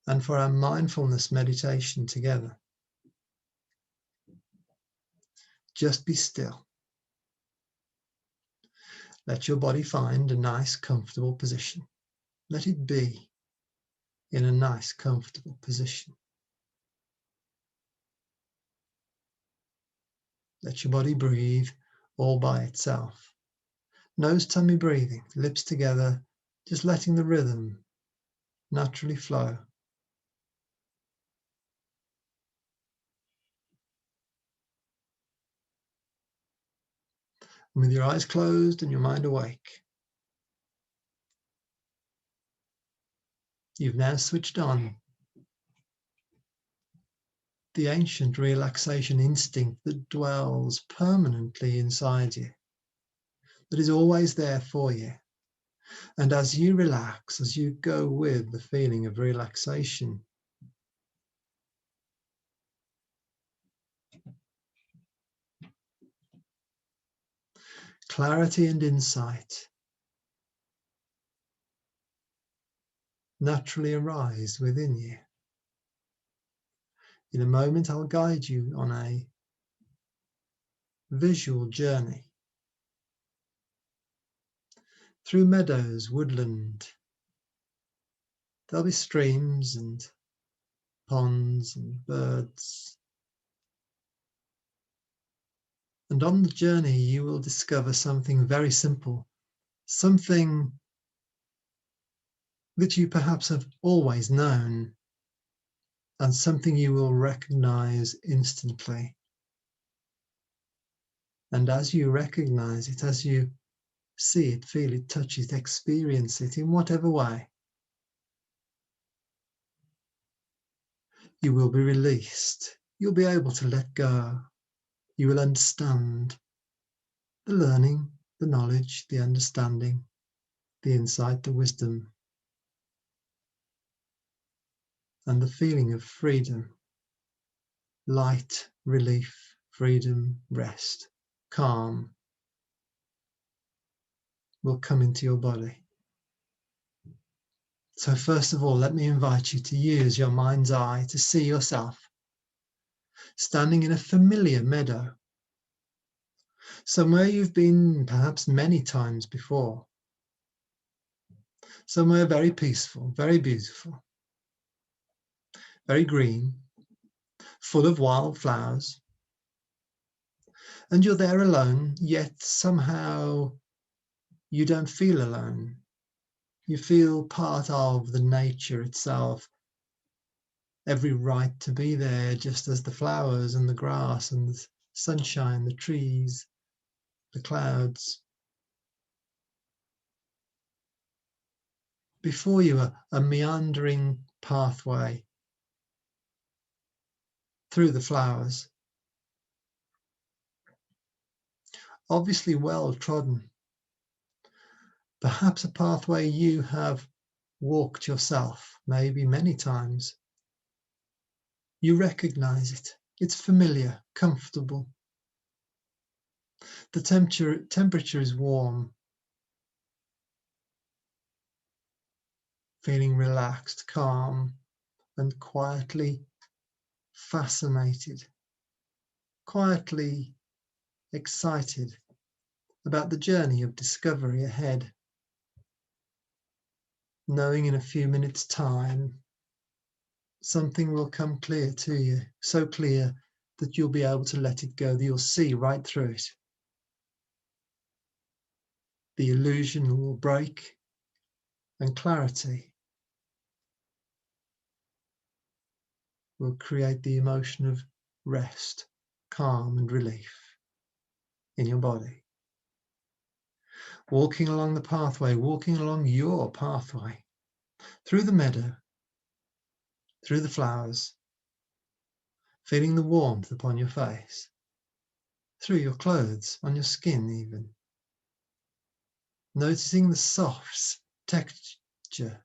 and for our mindfulness meditation together. Just be still. Let your body find a nice, comfortable position. Let it be in a nice, comfortable position. Let your body breathe all by itself. Nose, tummy breathing, lips together, just letting the rhythm naturally flow. And with your eyes closed and your mind awake, you've now switched on the ancient relaxation instinct that dwells permanently inside you, that is always there for you. And as you relax, as you go with the feeling of relaxation, clarity and insight naturally arise within you. In a moment, I'll guide you on a visual journey through meadows, woodland. There'll be streams and ponds and birds. And on the journey, you will discover something very simple, something that you perhaps have always known, and something you will recognize instantly. And as you recognize it, as you see it, feel it, touch it, experience it in whatever way, you will be released. You'll be able to let go. You will understand the learning, the knowledge, the understanding, the insight, the wisdom, and the feeling of freedom, light, relief, freedom, rest, calm will come into your body. So first of all, let me invite you to use your mind's eye to see yourself standing in a familiar meadow, somewhere you've been perhaps many times before, somewhere very peaceful, very beautiful, very green, full of wild flowers. And you're there alone, yet somehow you don't feel alone. You feel part of the nature itself, every right to be there, just as the flowers and the grass and the sunshine, the trees, the clouds. Before you, a meandering pathway through the flowers, obviously well trodden, perhaps a pathway you have walked yourself, maybe many times. You recognize it. It's familiar, comfortable. The temperature is warm. Feeling relaxed, calm, and quietly fascinated, quietly excited about the journey of discovery ahead, knowing in a few minutes' time something will come clear to you, so clear that you'll be able to let it go, that you'll see right through it. The illusion will break, and clarity will create the emotion of rest, calm, and relief in your body. Walking along the pathway, walking along your pathway, through the meadow, through the flowers, feeling the warmth upon your face, through your clothes, on your skin even. Noticing the soft texture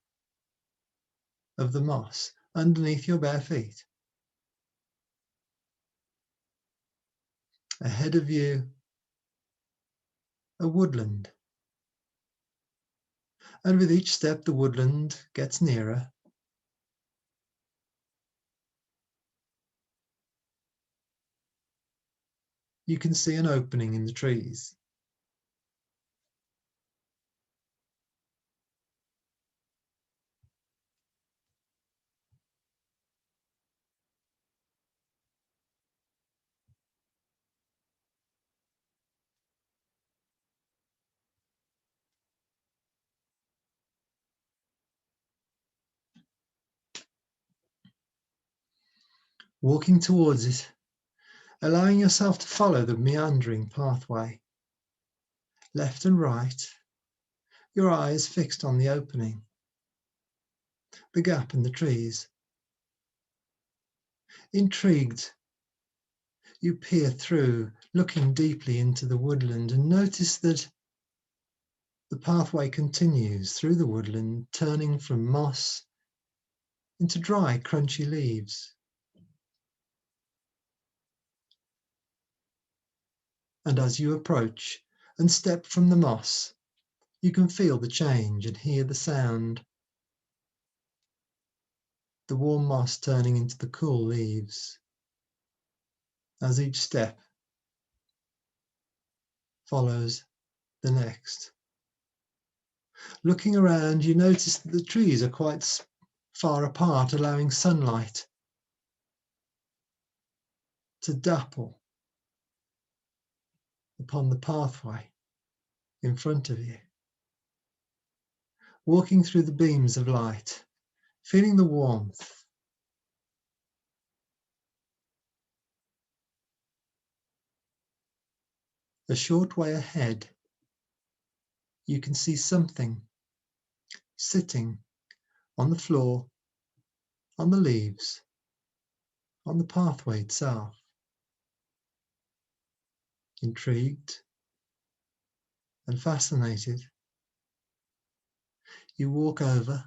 of the moss underneath your bare feet. Ahead of you, a woodland. And with each step, the woodland gets nearer. you can see an opening in the trees. Walking towards it, allowing yourself to follow the meandering pathway, left and right, your eyes fixed on the opening, the gap in the trees. Intrigued, you peer through, looking deeply into the woodland, and notice that the pathway continues through the woodland, turning from moss into dry, crunchy leaves. And as you approach and step from the moss, you can feel the change and hear the sound. The warm moss turning into the cool leaves. As each step follows the next. Looking around, you notice that the trees are quite far apart, allowing sunlight to dapple upon the pathway in front of you. Walking through the beams of light, feeling the warmth. A short way ahead, you can see something sitting on the floor, on the leaves, on the pathway itself. Intrigued and fascinated, you walk over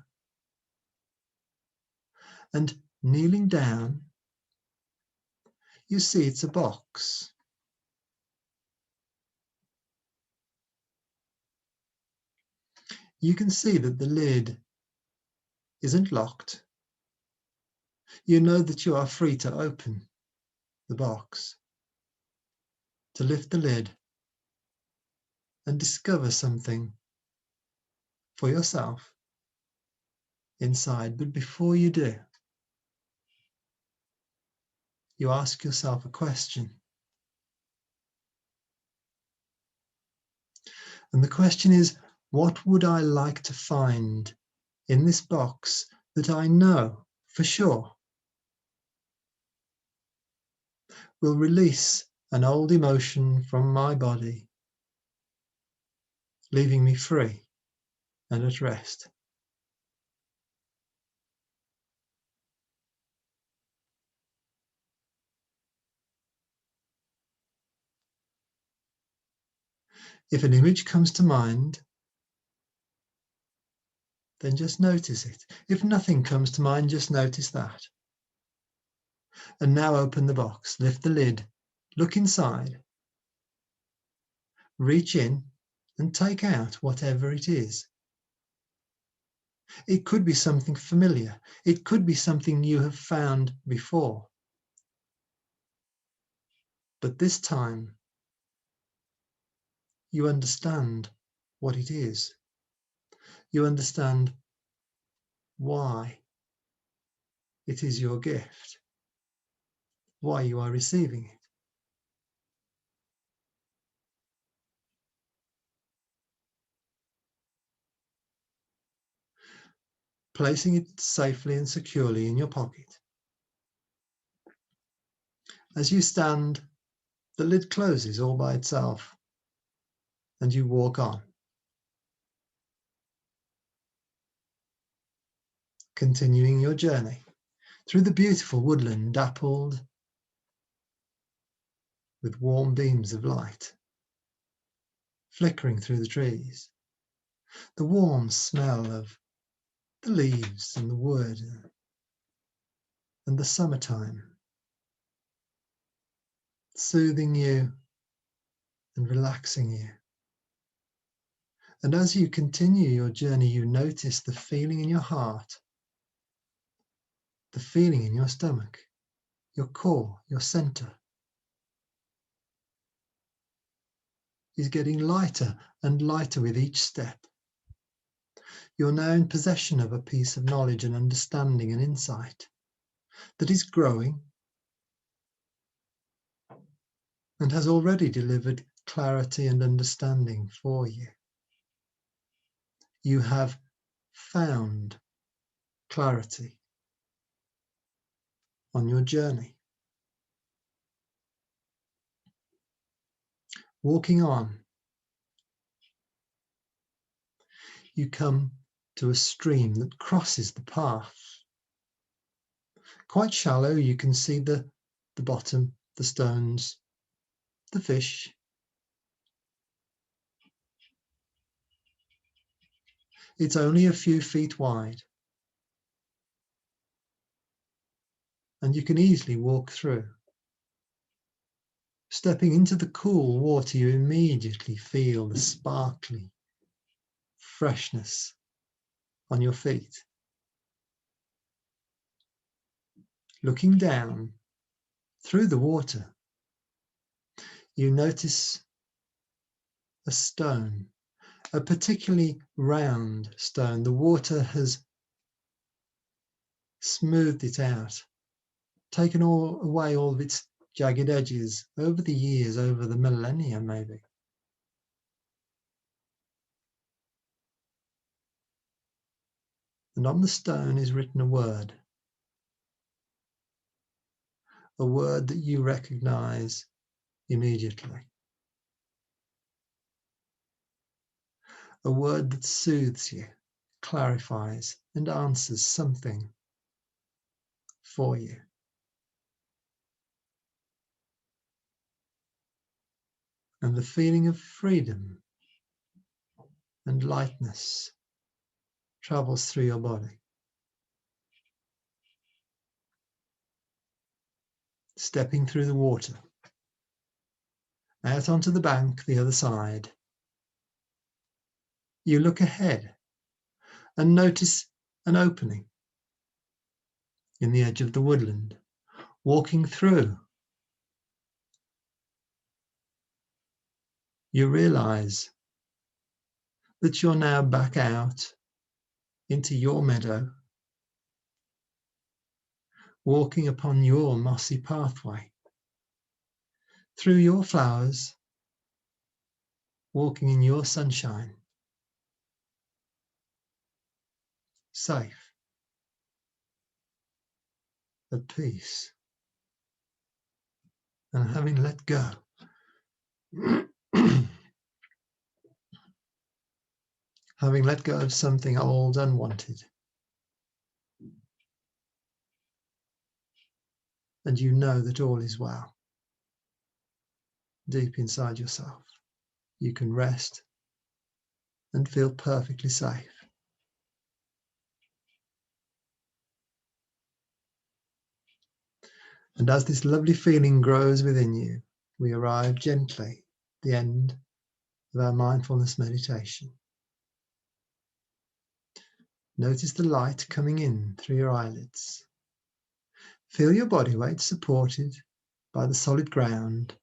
and, kneeling down, you see it's a box. You can see that the lid isn't locked. You know that you are free to open the box, to lift the lid and discover something for yourself inside. But before you do, you ask yourself a question. And the question is, what would I like to find in this box that I know for sure will release an old emotion from my body, leaving me free and at rest? If an image comes to mind, then just notice it. If nothing comes to mind, just notice that. And now open the box, lift the lid, look inside, reach in and take out whatever it is. It could be something familiar. It could be something you have found before. But this time, you understand what it is. You understand why it is your gift, why you are receiving it. Placing it safely and securely in your pocket. As you stand, the lid closes all by itself, and you walk on, continuing your journey through the beautiful woodland dappled with warm beams of light flickering through the trees. The warm smell of the leaves and the wood and the summertime, soothing you and relaxing you. And as you continue your journey, you notice the feeling in your heart, the feeling in your stomach, your core, your center. is getting lighter and lighter with each step. You're now in possession of a piece of knowledge and understanding and insight that is growing and has already delivered clarity and understanding for you. You have found clarity on your journey. Walking on, you come to a stream that crosses the path. Quite shallow, you can see the bottom, the stones, the fish. It's only a few feet wide, and you can easily walk through. Stepping into the cool water, you immediately feel the sparkly freshness on your feet. Looking down through the water, you notice a stone, a particularly round stone. The water has smoothed it out, taken away all of its jagged edges over the years, over the millennia maybe. And on the stone is written a word that you recognize immediately. A word that soothes you, clarifies, and answers something for you. And the feeling of freedom and lightness travels through your body. Stepping through the water, out onto the bank, the other side, you look ahead and notice an opening in the edge of the woodland. Walking through, you realize that you're now back out into your meadow, walking upon your mossy pathway, through your flowers, walking in your sunshine, safe, at peace, and having let go. Having let go of something old, unwanted. And you know that all is well. Deep inside yourself, you can rest and feel perfectly safe. And as this lovely feeling grows within you, we arrive gently at the end of our mindfulness meditation. Notice the light coming in through your eyelids. Feel your body weight supported by the solid ground